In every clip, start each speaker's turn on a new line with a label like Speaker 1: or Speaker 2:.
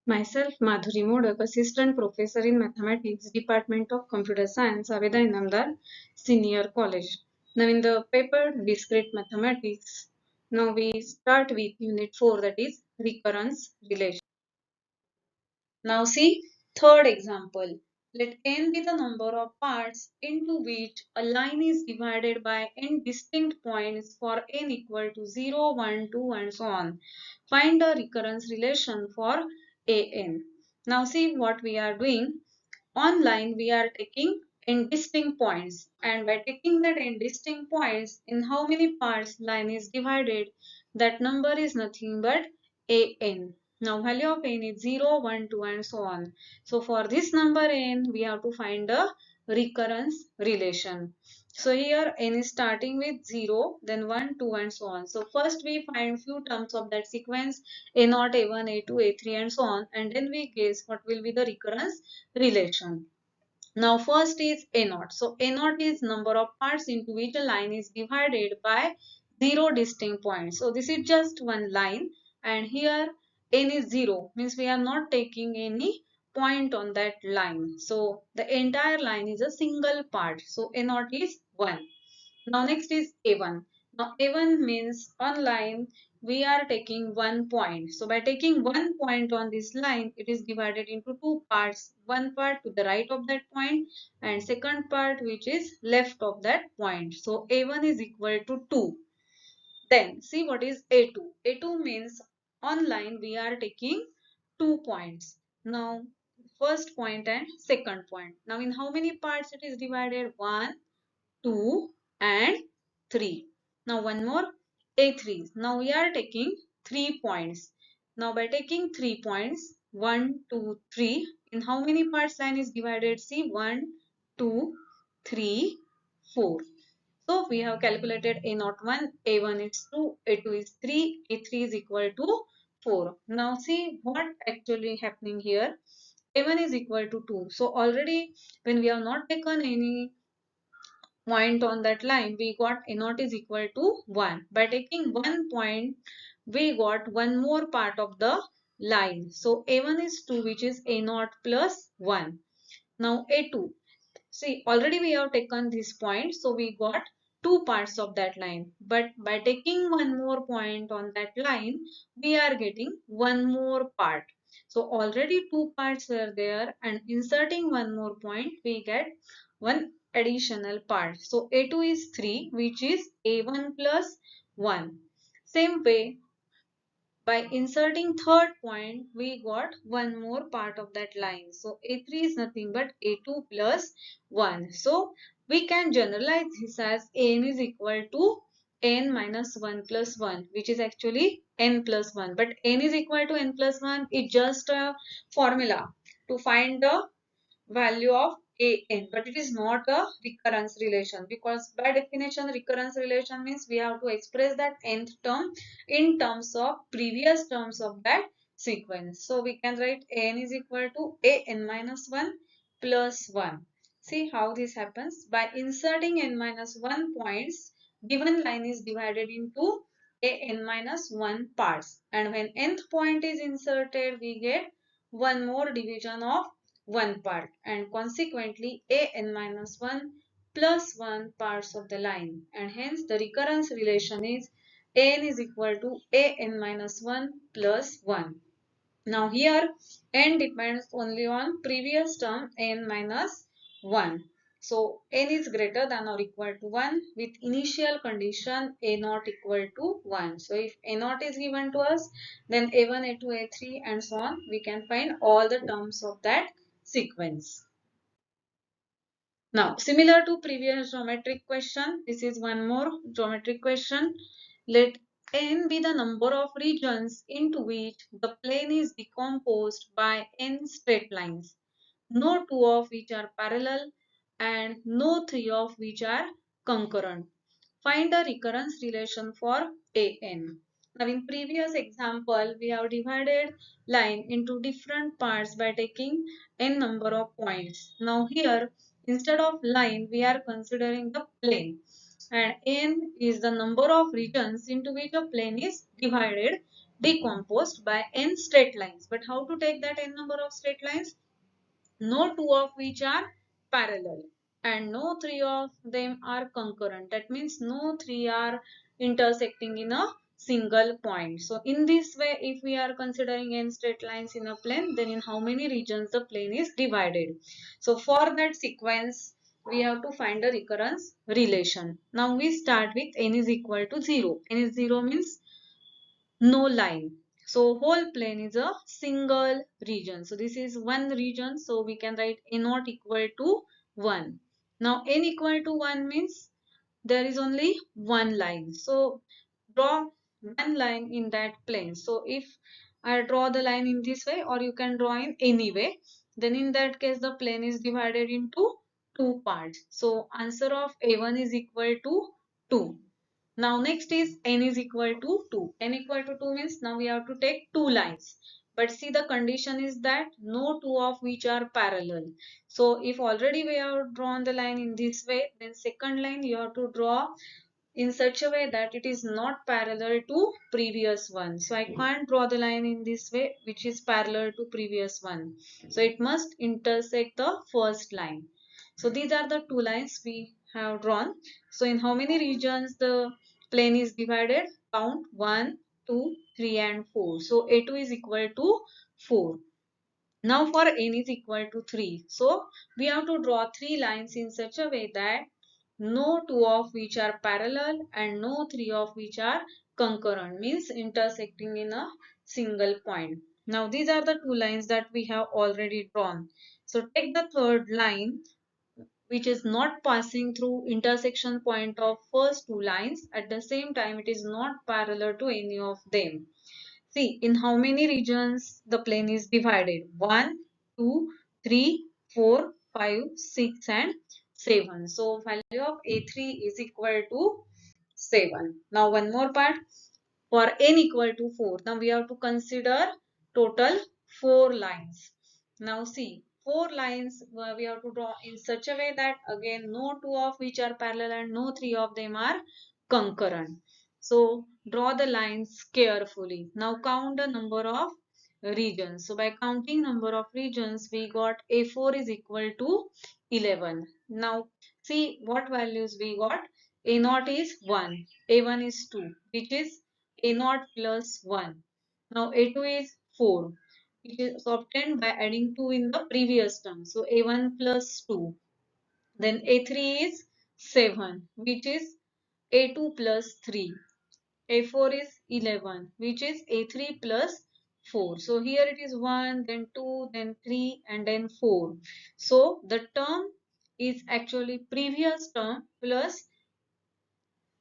Speaker 1: Myself, Madhuri Modak, Assistant Professor in Mathematics, Department of Computer Science, Aveda Inamdar, Senior College. Now, in the paper Discrete Mathematics, now we start with Unit 4, that is Recurrence Relation. Now, see third example. Let n be the number of parts into which a line is divided by n distinct points for n equal to 0, 1, 2, and so on. Find the recurrence relation for an. Now see what we are doing. On line we are taking n distinct points, and by taking that n distinct points, in how many parts line is divided, that number is nothing but an. Now value of n is 0, 1, 2, and so on. So for this number n, we have to find a recurrence relation. So here n is starting with 0, then 1, 2, and so on. So first we find few terms of that sequence, a0, a1, a2, a3, and so on, and then we guess what will be the recurrence relation. Now first is a0. So a0 is number of parts into which a line is divided by 0 distinct points. So this is just one line, and here n is 0, means we are not taking any point on that line. So the entire line is a single part. So a0 is 1. Now next is A1. Now A1 means on line we are taking 1 point. So by taking 1 point on this line, it is divided into two parts. One part to the right of that point and second part which is left of that point. So A1 is equal to 2. Then see what is A2. A2 means on line we are taking 2 points. Now first point and second point. Now in how many parts it is divided? 1, 2, and 3. Now one more, A3. Now we are taking 3 points. Now by taking 3 points, 1, 2, 3, in how many parts line is divided? See, 1, 2, 3, 4. So we have calculated A0 1, A1 is 2, A2 is 3, A3 is equal to 4. Now see what actually happening here. A1 is equal to 2. So already when we have not taken any point on that line, we got a0 is equal to 1. By taking 1 point, we got one more part of the line. So a1 is 2, which is a0 plus 1. Now a2. See, already we have taken this point, so we got two parts of that line. But by taking one more point on that line, we are getting one more part. So already two parts were there, and inserting one more point, we get one additional part. So A2 is 3, which is A1 plus 1. Same way, by inserting third point, we got one more part of that line. So A3 is nothing but A2 plus 1. So we can generalize this as n is equal to n minus 1 plus 1, which is actually n plus 1. But n is equal to n plus 1 is just a formula to find the value of an, but it is not a recurrence relation, because by definition recurrence relation means we have to express that nth term in terms of previous terms of that sequence. So we can write n is equal to an minus 1 plus 1. See how this happens. By inserting n minus 1 points, given line is divided into an minus 1 parts, and when nth point is inserted, we get one more division of one part, and consequently an minus 1 plus 1 parts of the line, and hence the recurrence relation is n is equal to an minus 1 plus 1. Now here n depends only on previous term n minus 1. So n is greater than or equal to 1 with initial condition a not equal to 1. So if a not is given to us, then a1, a2, a3, and so on, we can find all the terms of that sequence. Now, similar to previous geometric question, this is one more geometric question. Let n be the number of regions into which the plane is decomposed by n straight lines, no two of which are parallel and no three of which are concurrent. Find the recurrence relation for an. Now in previous example, we have divided line into different parts by taking n number of points. Now here, instead of line, we are considering the plane. And n is the number of regions into which a plane is divided decomposed by n straight lines. But how to take that n number of straight lines? No two of which are parallel and no three of them are concurrent. That means no three are intersecting in a single point. So in this way, if we are considering n straight lines in a plane, then in how many regions the plane is divided. So for that sequence, we have to find a recurrence relation. Now we start with n is equal to 0. N is 0 means no line. So whole plane is a single region. So this is one region. So we can write a naught equal to 1. Now n equal to 1 means there is only one line. So draw one line in that plane. So if I draw the line in this way, or you can draw in any way, then in that case the plane is divided into two parts. So answer of A1 is equal to 2. Now next is n is equal to 2. N equal to 2 means now we have to take two lines. But see, the condition is that no two of which are parallel. So if already we have drawn the line in this way, then second line you have to draw in such a way that it is not parallel to previous one. So I can't draw the line in this way which is parallel to previous one. So it must intersect the first line. So these are the two lines we have drawn. So in how many regions the plane is divided? Count 1, 2, 3 and 4. So A2 is equal to 4. Now for n is equal to 3. So we have to draw three lines in such a way that no two of which are parallel and no three of which are concurrent, means intersecting in a single point. Now these are the two lines that we have already drawn. So take the third line which is not passing through intersection point of first two lines. At the same time, it is not parallel to any of them. See, in how many regions the plane is divided? 1, 2, 3, 4, 5, 6 and 7. So value of A3 is equal to 7. Now one more part. For n equal to 4. Now we have to consider total 4 lines. Now see, 4 lines we have to draw in such a way that again no two of which are parallel and no three of them are concurrent. So draw the lines carefully. Now count the number of regions. So by counting number of regions, we got A4 is equal to 11. Now see what values we got. A0 is 1, A1 is 2, which is A0 plus 1. Now A2 is 4, which is obtained by adding 2 in the previous term. So A1 plus 2. Then A3 is 7, which is A2 plus 3. A4 is 11, which is A3 plus 4. So here it is 1, then 2, then 3 and then 4. So the term is actually previous term plus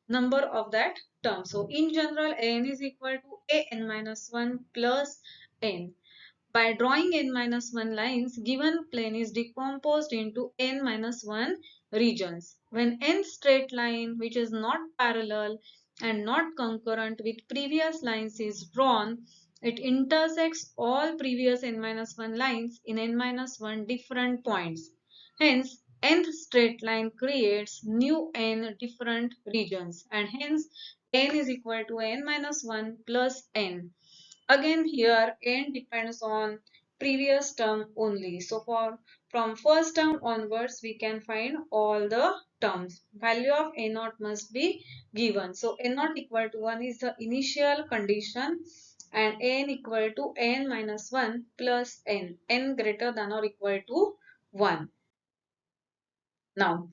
Speaker 1: number of that term. So in general, n is equal to an minus 1 plus n. By drawing n minus 1 lines, given plane is decomposed into n minus 1 regions. When n straight line which is not parallel and not concurrent with previous lines is drawn, it intersects all previous n minus 1 lines in n minus 1 different points. Hence, nth straight line creates new n different regions and hence n is equal to n minus 1 plus n. Again here n depends on previous term only. So from first term onwards we can find all the terms. Value of a0 must be given. So a0 equal to 1 is the initial condition and n equal to n minus 1 plus n greater than or equal to 1. Now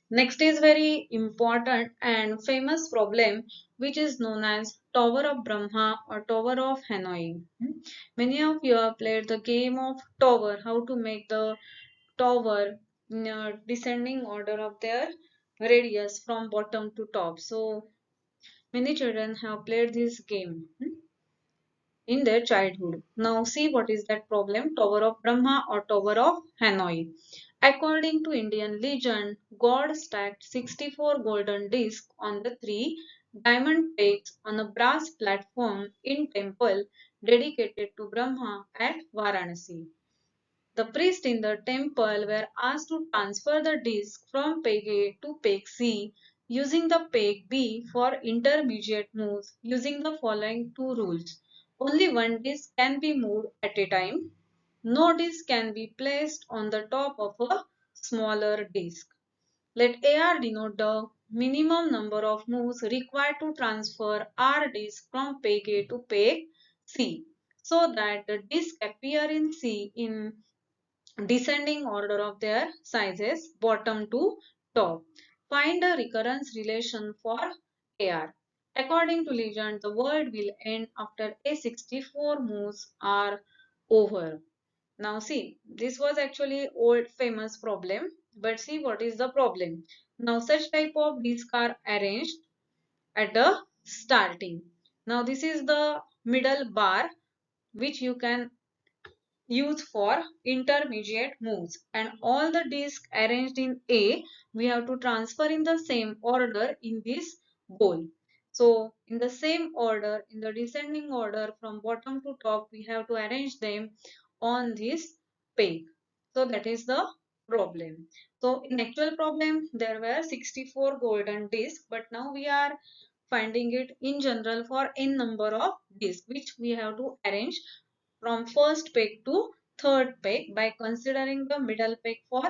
Speaker 1: next is very important and famous problem which is known as Tower of Brahma or Tower of Hanoi. Many of you have played the game of tower, how to make the tower in a descending order of their radius from bottom to top. So many children have played this game in their childhood. Now see what is that problem, Tower of Brahma or Tower of Hanoi. According to Indian legend, God stacked 64 golden discs on the three diamond pegs on a brass platform in temple dedicated to Brahma at Varanasi. The priests in the temple were asked to transfer the disc from peg A to peg C using the peg B for intermediate moves using the following two rules. Only one disk can be moved at a time. No disk can be placed on the top of a smaller disk. Let AR denote the minimum number of moves required to transfer R disk from peg A to peg C, so that the disk appear in C in descending order of their sizes, bottom to top. Find a recurrence relation for AR. According to legend, the world will end after A64 moves are over. Now see, this was actually old famous problem, but see what is the problem. Now such type of discs are arranged at the starting. Now this is the middle bar which you can used for intermediate moves, and all the disks arranged in A we have to transfer in the same order in this bowl. So in the same order, in the descending order from bottom to top, we have to arrange them on this peg. So that is the problem. So in actual problem there were 64 golden discs, but now we are finding it in general for n number of discs which we have to arrange from first peg to third peg by considering the middle peg for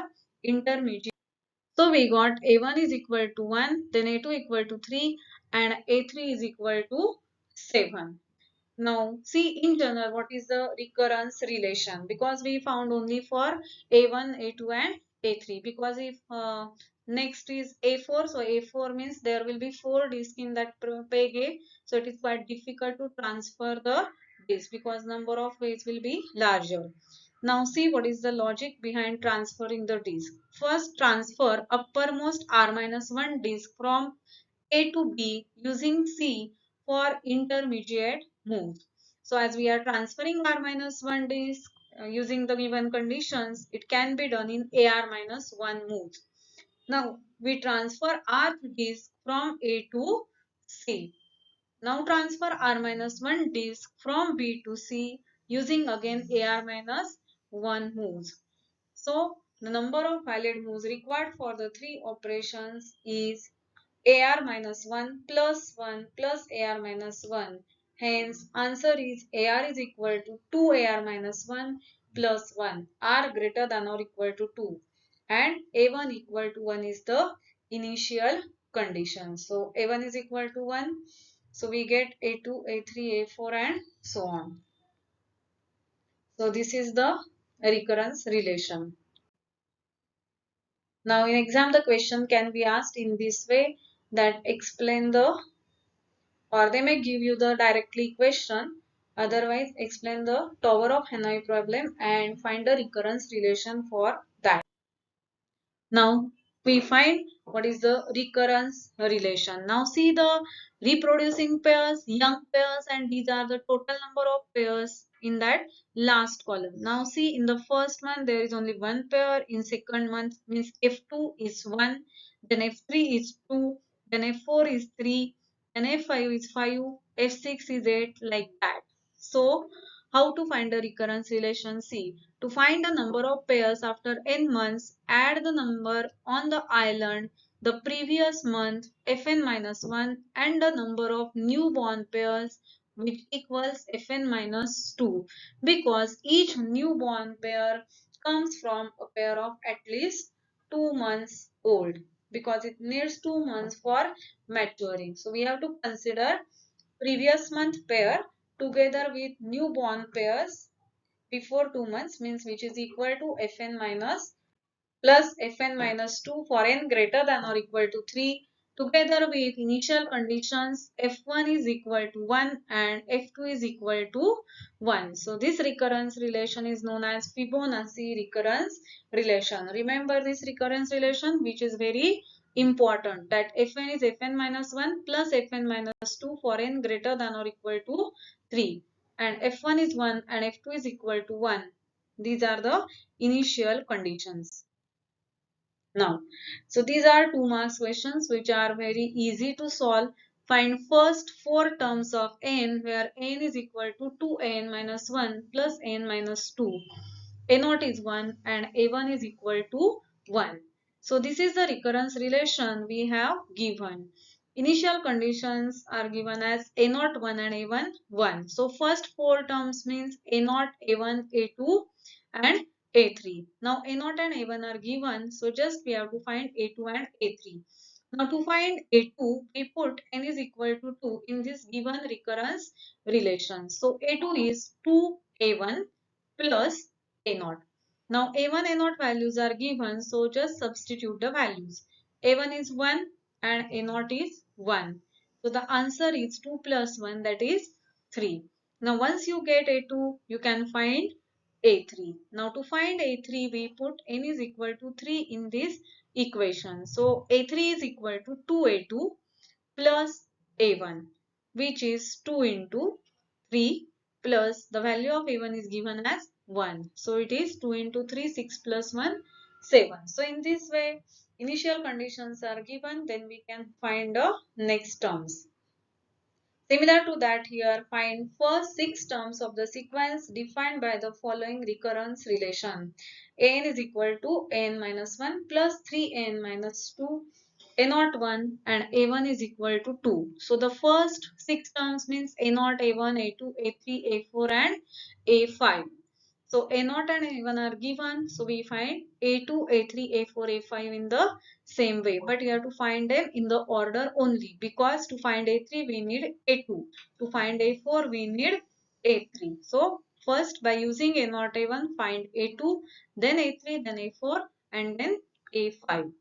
Speaker 1: intermediate. So we got A1 is equal to 1, then A2 equal to 3 and A3 is equal to 7. Now see in general what is the recurrence relation, because we found only for A1, A2 and A3, because if next is A4, so A4 means there will be 4 disks in that peg A, so it is quite difficult to transfer the disk because number of ways will be larger. Now see what is the logic behind transferring the disk. First transfer uppermost R minus 1 disk from A to B using C for intermediate moves. So as we are transferring R minus 1 disk using the given conditions, it can be done in AR minus 1 moves. Now we transfer R disk from A to C. Now transfer R minus 1 disk from B to C using again AR minus 1 moves. So the number of valid moves required for the three operations is AR minus 1 plus 1 plus AR minus 1. Hence, answer is AR is equal to 2 AR minus 1 plus 1. R greater than or equal to 2. And A1 equal to 1 is the initial condition. So, A1 is equal to 1. So, we get A2, A3, A4 and so on. So, this is the recurrence relation. Now, in exam, the question can be asked in this way, that explain the, or they may give you the directly question, otherwise explain the Tower of Hanoi problem and find the recurrence relation for that. Now we find what is the recurrence relation. Now see the reproducing pairs, young pairs, and these are the total number of pairs in that last column. Now see in the first one there is only one pair, in second one means F2 is 1, then F3 is 2, then F4 is 3, then F5 is 5, F6 is 8, like that. So how to find the recurrence relation? See, to find the number of pairs after n months, add the number on the island the previous month fn minus 1 and the number of newborn pairs, which equals fn minus 2, because each newborn pair comes from a pair of at least 2 months old, because it needs 2 months for maturing. So we have to consider previous month pair together with newborn pairs before 2 months, means which is equal to fn minus plus fn minus 2 for n greater than or equal to 3, together with initial conditions f1 is equal to 1 and f2 is equal to 1. So this recurrence relation is known as Fibonacci recurrence relation. Remember this recurrence relation, which is very important, that fn is fn minus 1 plus fn minus 2 for n greater than or equal to 3, and f1 is 1 and f2 is equal to 1. These are the initial conditions. Now, so these are 2 marks questions which are very easy to solve. Find first 4 terms of n where n is equal to 2n minus 1 plus n minus 2. A0 is 1 and A1 is equal to 1. So this is the recurrence relation we have given. Initial conditions are given as A0 1 and A1 1. So first four terms means A0, A1, A2 and A3. Now A0 and A1 are given, so just we have to find A2 and A3. Now to find A2, we put n is equal to 2 in this given recurrence relation. So A2 is 2A1 plus A0. Now A1, A0 values are given, so just substitute the values. A1 is 1 and A0 is 1. So the answer is 2 plus 1, that is 3. Now once you get A2, you can find A3. Now to find A3, we put n is equal to 3 in this equation. So A3 is equal to 2A2 plus A1, which is 2 into 3 plus the value of A1 is given as 1. So it is 2 into 3, 6 plus 1, 7. So in this way, initial conditions are given, then we can find the next terms. Similar to that, here find first six terms of the sequence defined by the following recurrence relation. An is equal to an minus 1 plus 3an minus 2, a0 1 and a1 is equal to 2. So the first six terms means a0, a1, a2, a3, a4 and a5. So A0 and A1 are given. So we find A2, A3, A4, A5 in the same way. But you have to find them in the order only. Because to find A3 we need A2. To find A4 we need A3. So first by using A0, A1 find A2, then A3, then A4 and then A5.